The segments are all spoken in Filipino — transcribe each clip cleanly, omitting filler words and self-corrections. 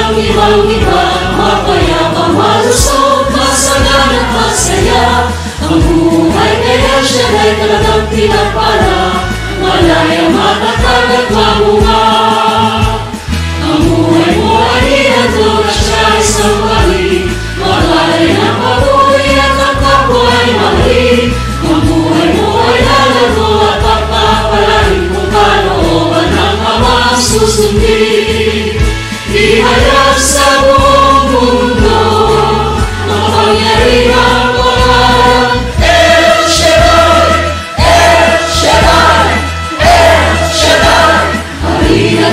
ng ibang-ibang mapayapa, malusog, masagan at masaya. Ang buhay kaya siya ay talagang pinagpala, malaya, matatag at mamunga. Ang buhay mo ay hinandog at siya ay sambali, magalay ng patuloy at ang kapwa ay mahalin. Ang buhay mo ay lalago at pagpapalain kung kalooban ng Ama ang susundin. Ihayag sa buong mundo ang pangyarihang pangalan, El Shaddai, El Shaddai, El Shaddai. Halina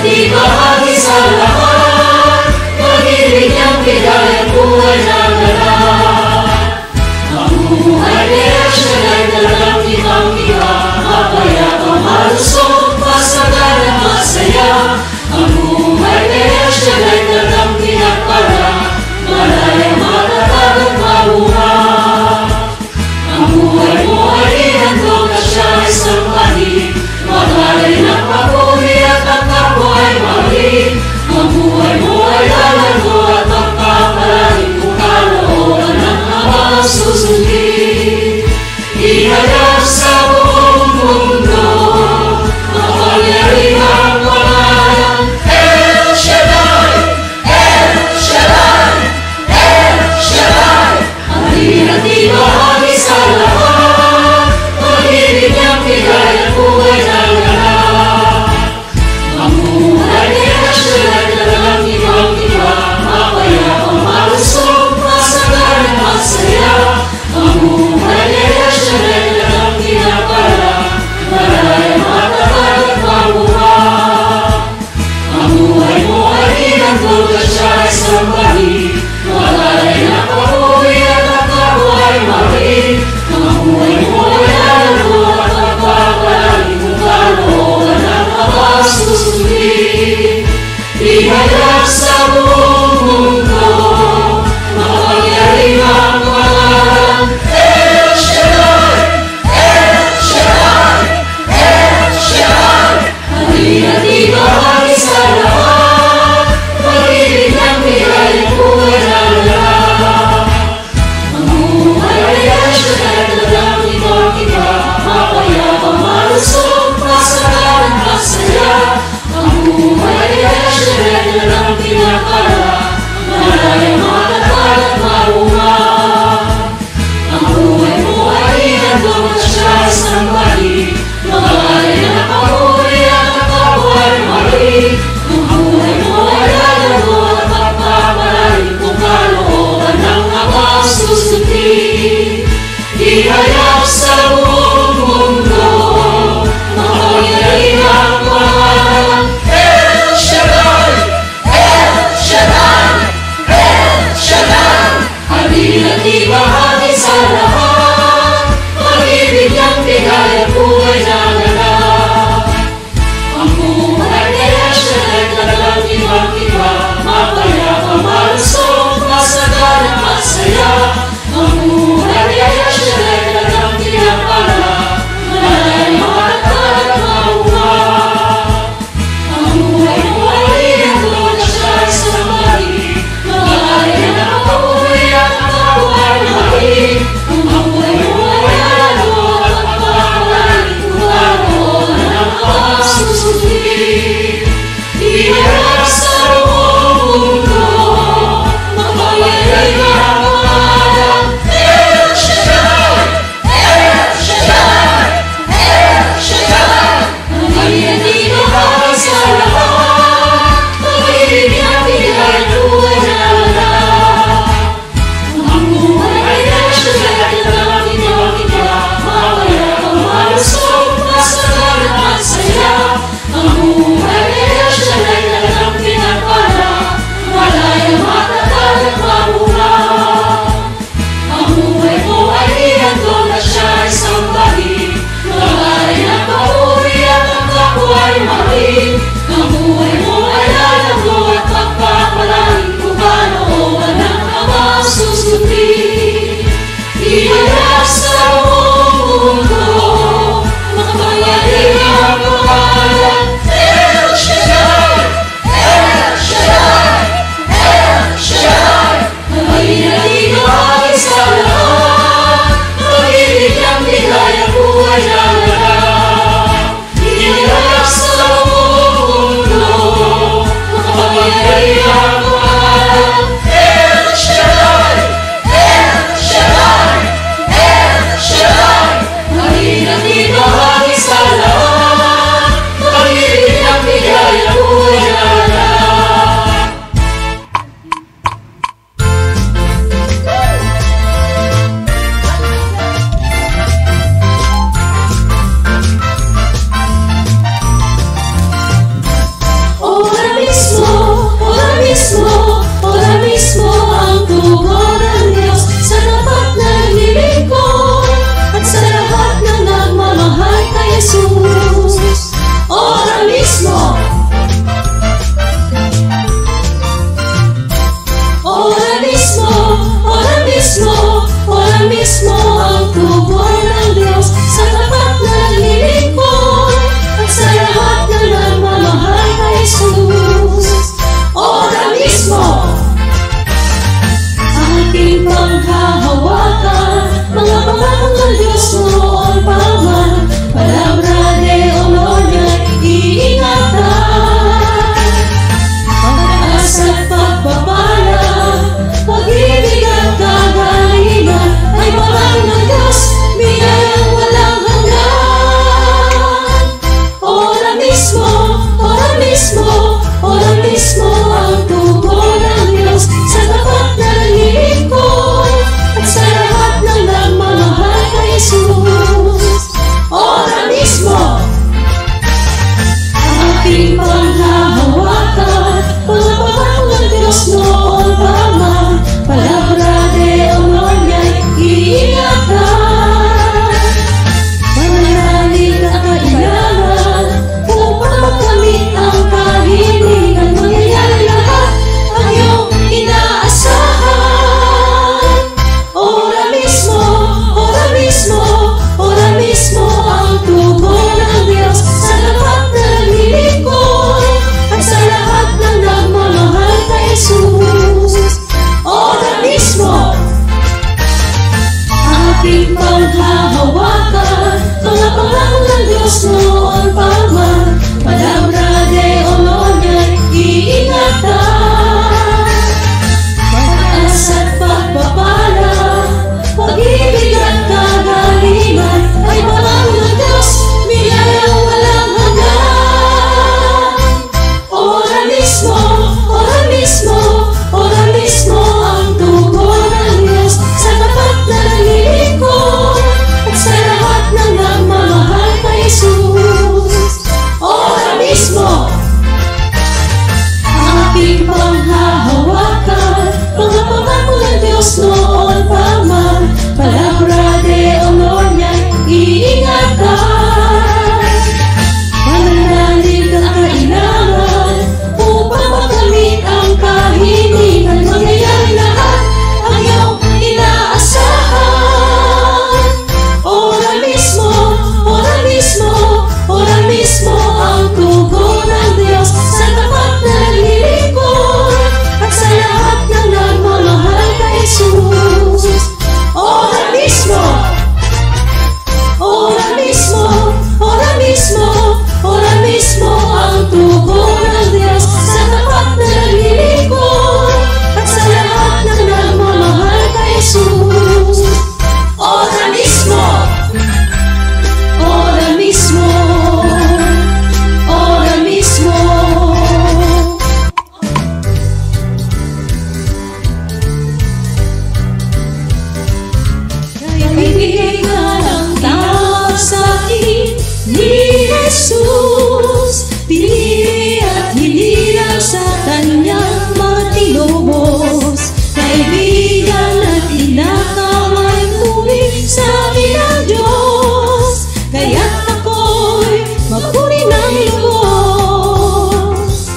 Jesus, pinili at hinilang sa kanyang mga tinubos. Kaibigan at tinatawag tuwing sabi ng Diyos, kaya't ako'y magpuri ng lubos.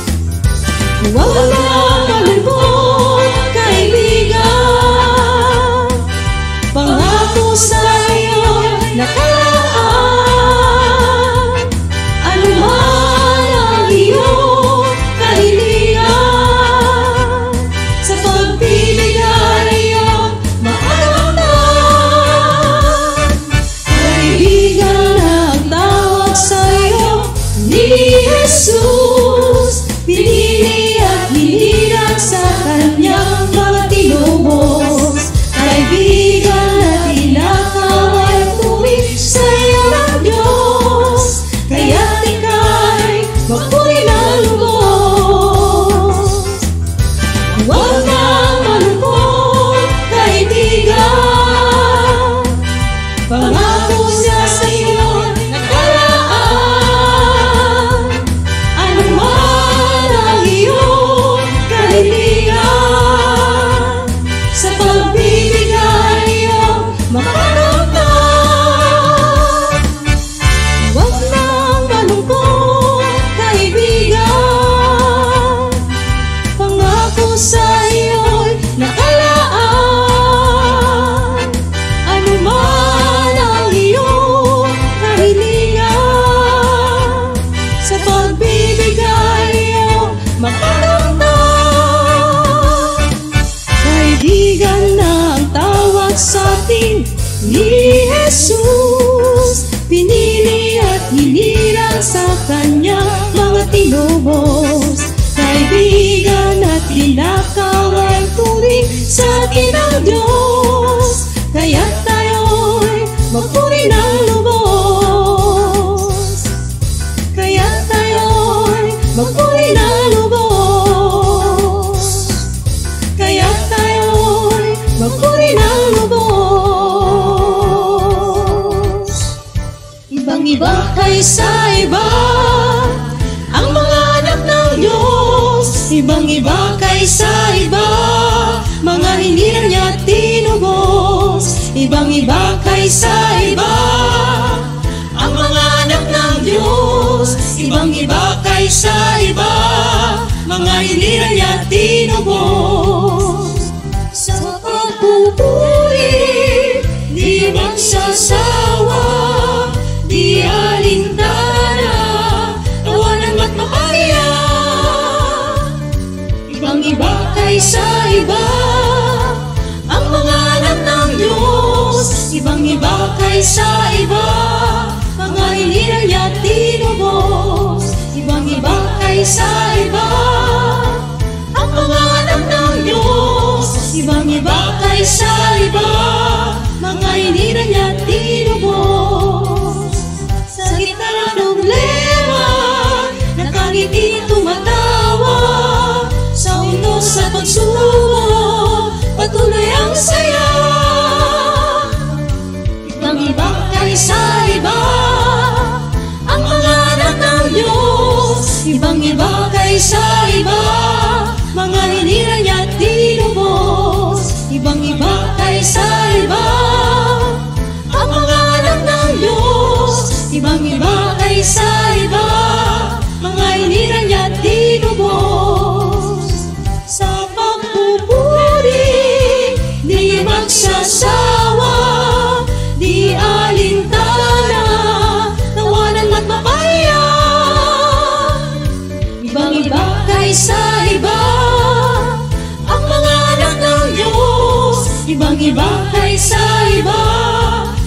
Huwag kang malungkot, kaibigan, pangako sa'yo nakalaan. Ano man ang iyong kahilingan, sa pagbibigay iyong makamtan. Kaibigan, nagtawag sa'yo ni Jesus, pinili at hinilang sa kanyang mga tinubos. Kaibigan at tinatawag tuwing sa'yo ng Diyos, kaya't ika'y magpuri ng lubos. Huwag kang malungkot, kaibigan, pangako niya sa'yo nakalaan. Ano man ang iyong kahilingan, sa pagbibigay iyong makamtan. Huwag nang malungkot, kaibigan, pangako sa'yo'y nakalaan. Ano man ang iyong kahilingan, sa pagbibigay iyong makamtan. Kaibigan, na ang tawag sa'tin ni Jesus, pinili at hinilang sa kanyang mga tinubos. Kaibigan, at tinatawag tuwing sa'tin ang Diyos, kaya't tayo'y magpuri ng lubos. Kaya't tayo'y magpuri ng lubos. Kaya't tayo'y magpuri ng lubos. Ibang-iba kaysa iba ang mga anak ng Diyos. Ibang-iba kaysa iba, mga hinilang niya tinubos. Ibang-iba kaysa iba ang mga anak ng Diyos. Ibang-iba kaysa iba, mga hinilang niya tinubos. Sa pagpupuri, di magsasawa, di alintana, tawanan mo't mapaya. Ibang-iba kaysa iba ang mga anak ng Diyos. Ibang-iba kaysa iba, mga hinilang niya tinubos. Ibang-iba kaysa iba ang mga anak ng Diyos. Ibang-iba kaysa iba, mga hinilang niya tinubos. Sa gitna ng problema, nakangiti tumatawa. Sa unos at pagsubok, patuloy ang saya. Ibang-iba kaysa iba ang mga anak ng Diyos. Ibang-iba kaysa iba, mga hinilang niya tinubos. Ibang-iba kaysa iba ang mga anak ng Diyos. Ibang-iba kaysa iba, mga hinilang niya tinubos. Sa pagpupuri, di magsasawa, di alintana, tawanan mo't mapaya. Ibang-iba kaysa iba ang mga anak ng Diyos. Ibang-iba kaysa iba,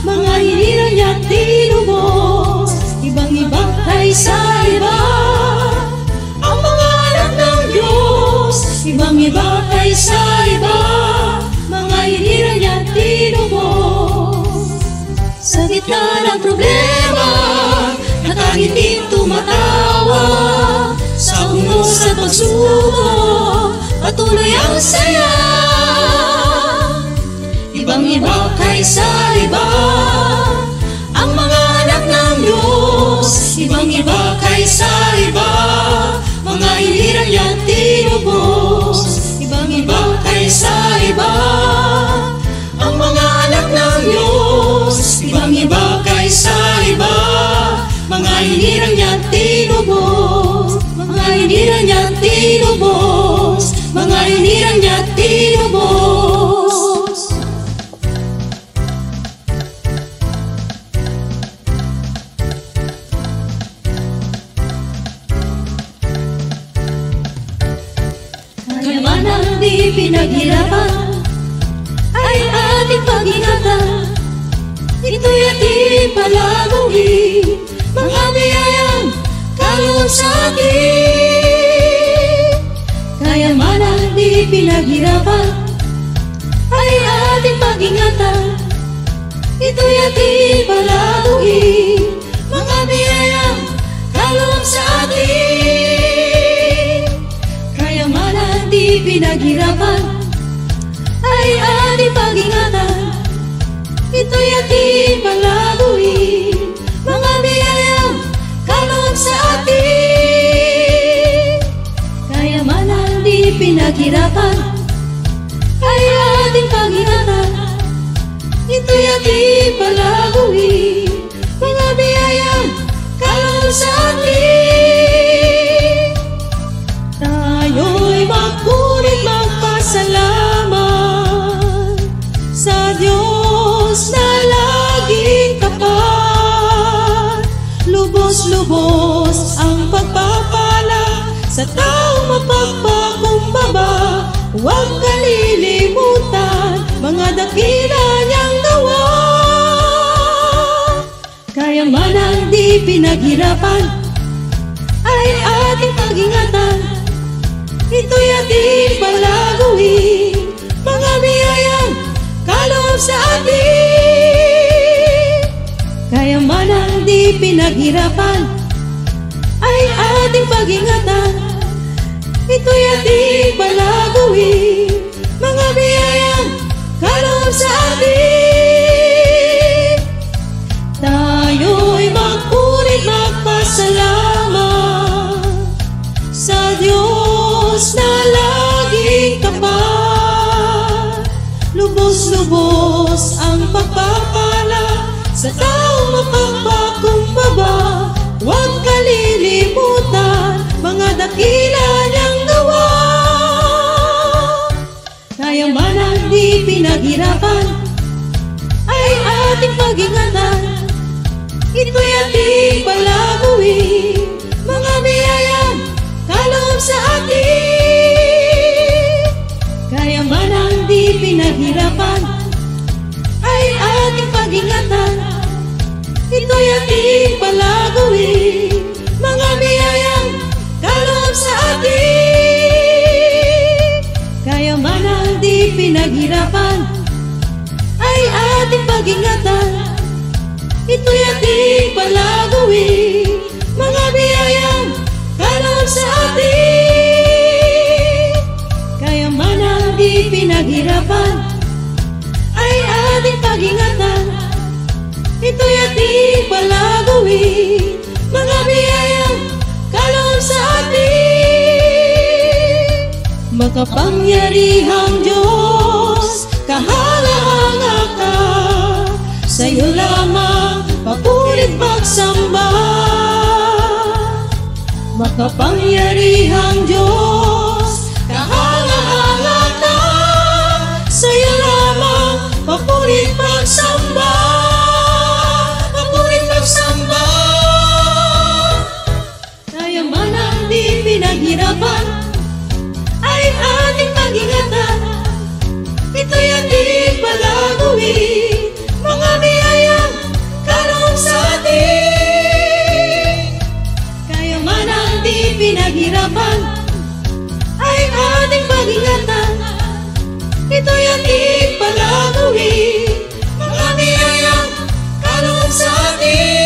mga hinilang niya tinubos. Ibang-iba kaysa iba ang mga anak ng Diyos. Ibang-iba kaysa iba, mga hinilang niya tinubos. Sa gitna ng problema, nakangiti tumatawa. Sa unos at pagsubok, patuloy ang saya. Ibang-iba kaysa iba ang mga anak ng Diyos. Ibang ibang iba kaysa iba, mga hinirang niyang tinubos. Ibang iba kaysa iba, ang mga anak ng Diyos. Ibang iba kaysa iba, mga hinirang niyang tinubos. Mga hinirang niyang tinubos, mga hinirang niyang tinubos. Kaya man ang di pinaghirapan ay ating pag-ingatan, ito'y ating palaguin, mga biyayang kaloob sa atin. Kaya man ang di pinaghirapan ay ating pag-ingatan, ito'y ating palaguin, mga biyayang kaloob sa atin. Kaya man ang di pinaghirapan ay ating pag-ingatan, ito'y ating palaguin, mga biyayang kaloob sa atin. Kaya man ang di pinaghirapan ay ating pag-ingatan, ito'y ating palaguin, mga biyayang kaloob sa atin. Tayo'y magkunit magpasalamat sa Diyos na laging tapat. Lubos-lubos ang pagpapala sa taong mapagpakumbaba. Huwag kalilimutan mga dakila niyang gawa. Kaya man ang di pinaghirapan ay ating pag-ingatan, ito'y ating palaguin, mga biyayang kaloob sa atin. Kaya man ang di pinaghirapan ay ating pag-ingatan, ito'y ating palaguin, mga biyayang kaloob sa atin. Tayo'y magpunit magpasalamat sa Diyos na laging tapat. Lubos-lubos ang pagpapala sa taong mapagpakumbaba. Huwag kalilimutan mga dakila niyang gawa. Kaya man ang di pinaghirapan ay ating pag-ingatan, ito'y ating palaguin, mga biyayang kaloob sa atin. Kaya man ang di pinaghirapan ay ating pag-ingatan, ito'y ating palaguin, mga biyayang kaloob sa atin. Kaya man ang di pinaghirapan ay ating pag-ingatan, ito'y ating palaguin, mga biyayang kaloob sa atin. Kaya man ang di pinaghirapan ay ating pag-ingatan, ito'y ating palaguin, mga biyayang kaloob sa atin. Makapangyarihang Diyos, kahala-hanga ka, sa'yo lamang papurit magsamba. Makapangyarihang Diyos, kahala-hanga ka, sa'yo lamang papurit magsamba. Papurit magsamba. Kaya man ang di pinaghirapan ay ating pag-ingatan, ito'y ating palaguin, mga biyayang kaloob sa atin. Kaya man ang di pinaghirapan ay ating pag-ingatan, ito'y ating palaguin, mga biyayang kaloob sa atin.